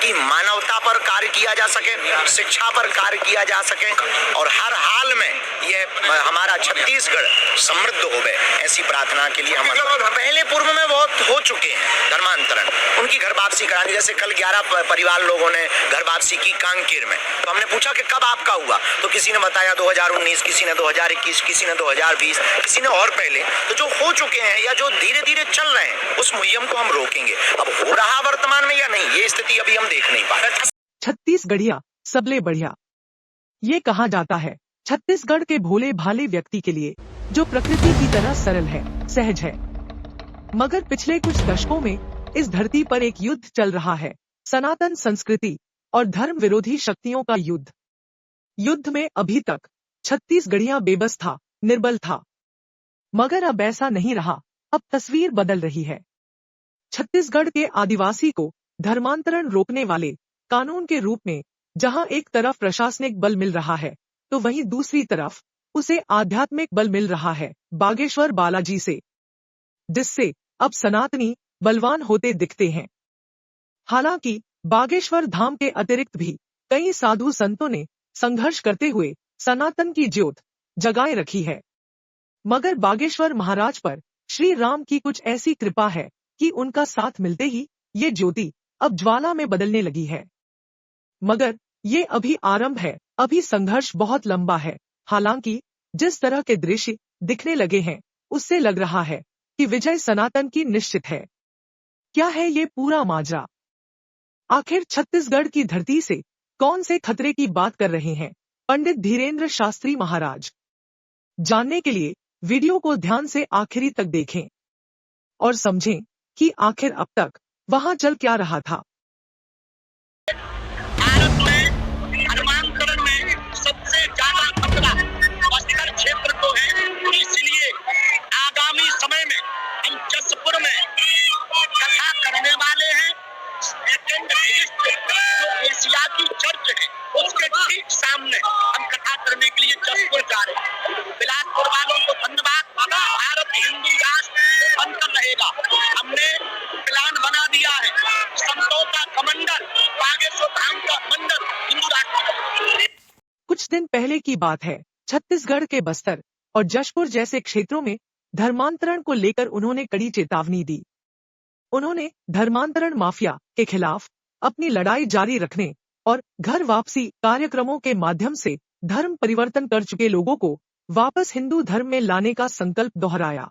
ताकि मानवता पर कार्य किया जा सके, शिक्षा पर कार्य किया जा सके और हर हाल में यह हमारा छत्तीसगढ़ समृद्ध होवे, ऐसी प्रार्थना के लिए हम पहले पूर्व में बहुत हो चुके हैं धर्मांतरण, उनकी घर वापसी करानी। जैसे कल 11 परिवार लोगों ने घर वापसी की कांकेर में, तो हमने पूछा कि कब आपका हुआ, तो किसी ने बताया 2019, किसी ने 2021, किसी ने 2020, किसी ने और पहले। तो जो हो चुके हैं या जो धीरे धीरे चल रहे हैं उस मुहिम को हम रोकेंगे। अब हो रहा वर्तमान में या नहीं, ये स्थिति अभी हम देख नहीं पा रहे। छत्तीसगढ़िया सबले बढ़िया, ये कहा जाता है छत्तीसगढ़ के भोले भाले व्यक्ति के लिए जो प्रकृति की तरह सरल है, सहज है। मगर पिछले कुछ दशकों में इस धरती पर एक युद्ध चल रहा है, सनातन संस्कृति और धर्म विरोधी शक्तियों का युद्ध। युद्ध में अभी तक छत्तीसगढ़िया बेबस था, निर्बल था। मगर अब ऐसा नहीं रहा, अब तस्वीर बदल रही है। छत्तीसगढ़ के आदिवासी को धर्मांतरण रोकने वाले कानून के रूप में जहां एक तरफ प्रशासनिक बल मिल रहा है, तो वहीं दूसरी तरफ उसे आध्यात्मिक बल मिल रहा है बागेश्वर बालाजी से, जिससे अब सनातनी बलवान होते दिखते हैं। हालांकि बागेश्वर धाम के अतिरिक्त भी कई साधु संतों ने संघर्ष करते हुए सनातन की ज्योत जगाए रखी है। मगर बागेश्वर महाराज पर श्री राम की कुछ ऐसी कृपा है कि उनका साथ मिलते ही ये ज्योति अब ज्वाला में बदलने लगी है। मगर ये अभी आरंभ है, अभी संघर्ष बहुत लंबा है। हालांकि जिस तरह के दृश्य दिखने लगे हैं उससे लग रहा है कि विजय सनातन की निश्चित है। क्या है ये पूरा माजरा? आखिर छत्तीसगढ़ की धरती से कौन से खतरे की बात कर रहे हैं पंडित धीरेन्द्र शास्त्री महाराज? जानने के लिए वीडियो को ध्यान से आखिरी तक देखें और समझें कि आखिर अब तक वहां चल क्या रहा था। भारत में धर्मांतरण में सबसे ज्यादा खतरा बस्तर क्षेत्र को है, इसलिए आगामी समय में हम जसपुर में कथा करने वाले हैं। सेकेंड जो एशिया की चर्च है उसके ठीक सामने हम कथा करने के लिए जसपुर जा रहे हैं। बिलासपुर वालों को धन्यवाद। भारत हिंदू राष्ट्र बनकर रहेगा, हमने प्लान बना दिया है। संतों का कमंडल, बागेश्वर धाम का मंदिर हिंदू राष्ट्र। कुछ दिन पहले की बात है, छत्तीसगढ़ के बस्तर और जशपुर जैसे क्षेत्रों में धर्मांतरण को लेकर उन्होंने कड़ी चेतावनी दी। उन्होंने धर्मांतरण माफिया के खिलाफ अपनी लड़ाई जारी रखने और घर वापसी कार्यक्रमों के माध्यम से धर्म परिवर्तन कर चुके लोगों को वापस हिंदू धर्म में लाने का संकल्प दोहराया।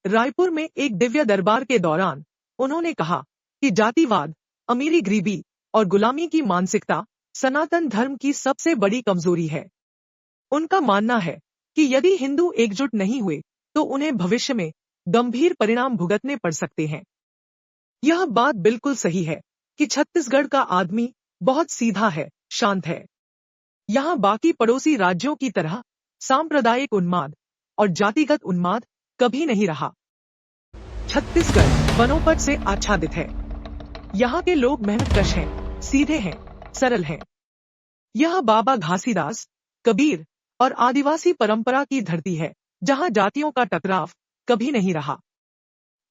रायपुर में एक दिव्य दरबार के दौरान उन्होंने कहा कि जातिवाद, अमीरी गरीबी और गुलामी की मानसिकता सनातन धर्म की सबसे बड़ी कमजोरी है। उनका मानना है कि यदि हिंदू एकजुट नहीं हुए तो उन्हें भविष्य में गंभीर परिणाम भुगतने पड़ सकते हैं। यह बात बिल्कुल सही है कि छत्तीसगढ़ का आदमी बहुत सीधा है, शांत है। यहाँ बाकी पड़ोसी राज्यों की तरह सांप्रदायिक उन्माद और जातिगत उन्माद कभी नहीं रहा। छत्तीसगढ़ वनोपज से आच्छादित है। यहाँ के लोग मेहनतकश हैं, सीधे हैं, सरल हैं। यह बाबा घासीदास, कबीर और आदिवासी परंपरा की धरती है, जहाँ जातियों का टकराव कभी नहीं रहा।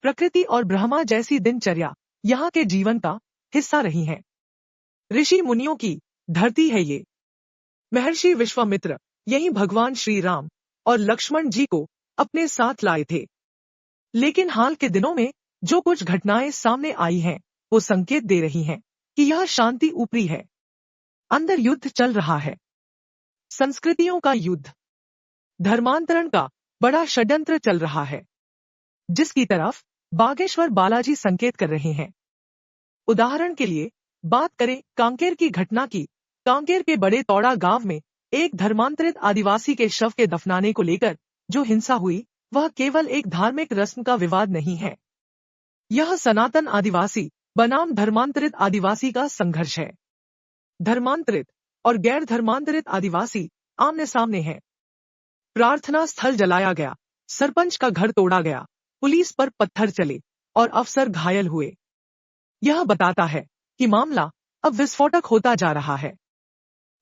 प्रकृति और ब्रह्मा जैसी दिनचर्या यहाँ के जीवन का हिस्सा रही है। ऋषि मुनियों की धरती है ये। महर्षि विश्वामित्र यही भगवान श्री राम और लक्ष्मण जी को अपने साथ लाए थे। लेकिन हाल के दिनों में जो कुछ घटनाएं सामने आई हैं, वो संकेत दे रही हैं कि यह शांति ऊपरी है, अंदर युद्ध चल रहा है। संस्कृतियों का युद्ध, धर्मांतरण का बड़ा षड्यंत्र चल रहा है, जिसकी तरफ बागेश्वर बालाजी संकेत कर रहे हैं। उदाहरण के लिए बात करें कांकेर की घटना की। कांकेर के बड़े तौड़ा गांव में एक धर्मांतरित आदिवासी के शव के दफनाने को लेकर जो हिंसा हुई, वह केवल एक धार्मिक रस्म का विवाद नहीं है। यह सनातन आदिवासी बनाम धर्मांतरित आदिवासी का संघर्ष है। धर्मांतरित और गैर धर्मांतरित आदिवासी आमने सामने हैं। प्रार्थना स्थल जलाया गया, सरपंच का घर तोड़ा गया, पुलिस पर पत्थर चले और अफसर घायल हुए। यह बताता है कि मामला अब विस्फोटक होता जा रहा है।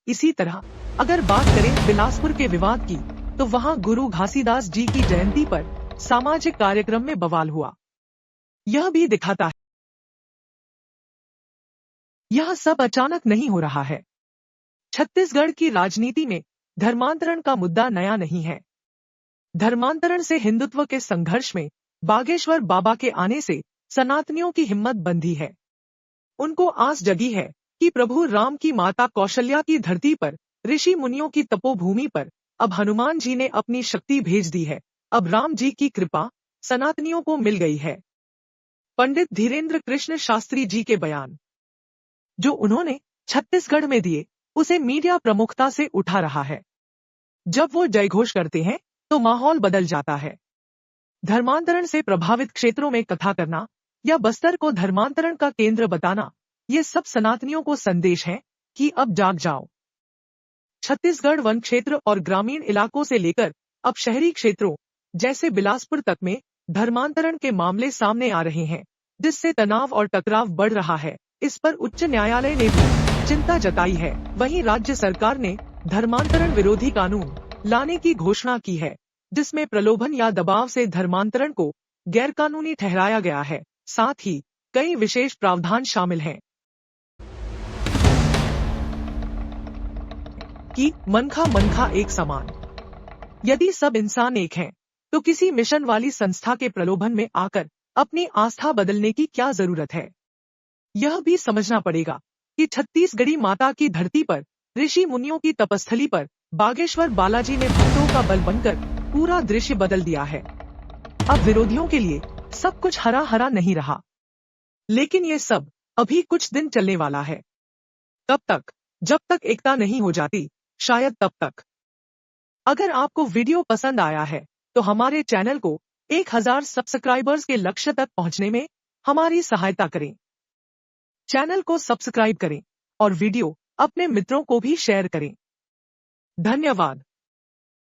इसी तरह अगर बात करें बिलासपुर के विवाद की, तो वहां गुरु घासीदास जी की जयंती पर सामाजिक कार्यक्रम में बवाल हुआ। यह भी दिखाता है यह सब अचानक नहीं हो रहा है। छत्तीसगढ़ की राजनीति में धर्मांतरण का मुद्दा नया नहीं है। धर्मांतरण से हिंदुत्व के संघर्ष में बागेश्वर बाबा के आने से सनातनियों की हिम्मत बंधी है। उनको आस जगी है कि प्रभु राम की माता कौशल्या की धरती पर, ऋषि मुनियों की तपोभूमि पर अब हनुमान जी ने अपनी शक्ति भेज दी है। अब राम जी की कृपा सनातनियों को मिल गई है। पंडित धीरेन्द्र कृष्ण शास्त्री जी के बयान जो उन्होंने छत्तीसगढ़ में दिए, उसे मीडिया प्रमुखता से उठा रहा है। जब वो जयघोष करते हैं तो माहौल बदल जाता है। धर्मांतरण से प्रभावित क्षेत्रों में कथा करना या बस्तर को धर्मांतरण का केंद्र बताना, ये सब सनातनियों को संदेश है कि अब जाग जाओ। छत्तीसगढ़ वन क्षेत्र और ग्रामीण इलाकों से लेकर अब शहरी क्षेत्रों जैसे बिलासपुर तक में धर्मांतरण के मामले सामने आ रहे हैं, जिससे तनाव और टकराव बढ़ रहा है। इस पर उच्च न्यायालय ने भी चिंता जताई है। वहीं राज्य सरकार ने धर्मांतरण विरोधी कानून लाने की घोषणा की है, जिसमें प्रलोभन या दबाव से धर्मांतरण को गैरकानूनी ठहराया गया है। साथ ही कई विशेष प्रावधान शामिल हैं कि मनखा मनखा एक समान। यदि सब इंसान एक हैं, तो किसी मिशन वाली संस्था के प्रलोभन में आकर अपनी आस्था बदलने की क्या जरूरत है। यह भी समझना पड़ेगा कि छत्तीसगढ़ी माता की धरती पर, ऋषि मुनियों की तपस्थली पर बागेश्वर बालाजी ने भक्तों का बल बनकर पूरा दृश्य बदल दिया है। अब विरोधियों के लिए सब कुछ हरा हरा नहीं रहा, लेकिन ये सब अभी कुछ दिन चलने वाला है। कब तक? जब तक एकता नहीं हो जाती, शायद तब तक। अगर आपको वीडियो पसंद आया है तो हमारे चैनल को 1000 सब्सक्राइबर्स के लक्ष्य तक पहुंचने में हमारी सहायता करें। चैनल को सब्सक्राइब करें और वीडियो अपने मित्रों को भी शेयर करें। धन्यवाद।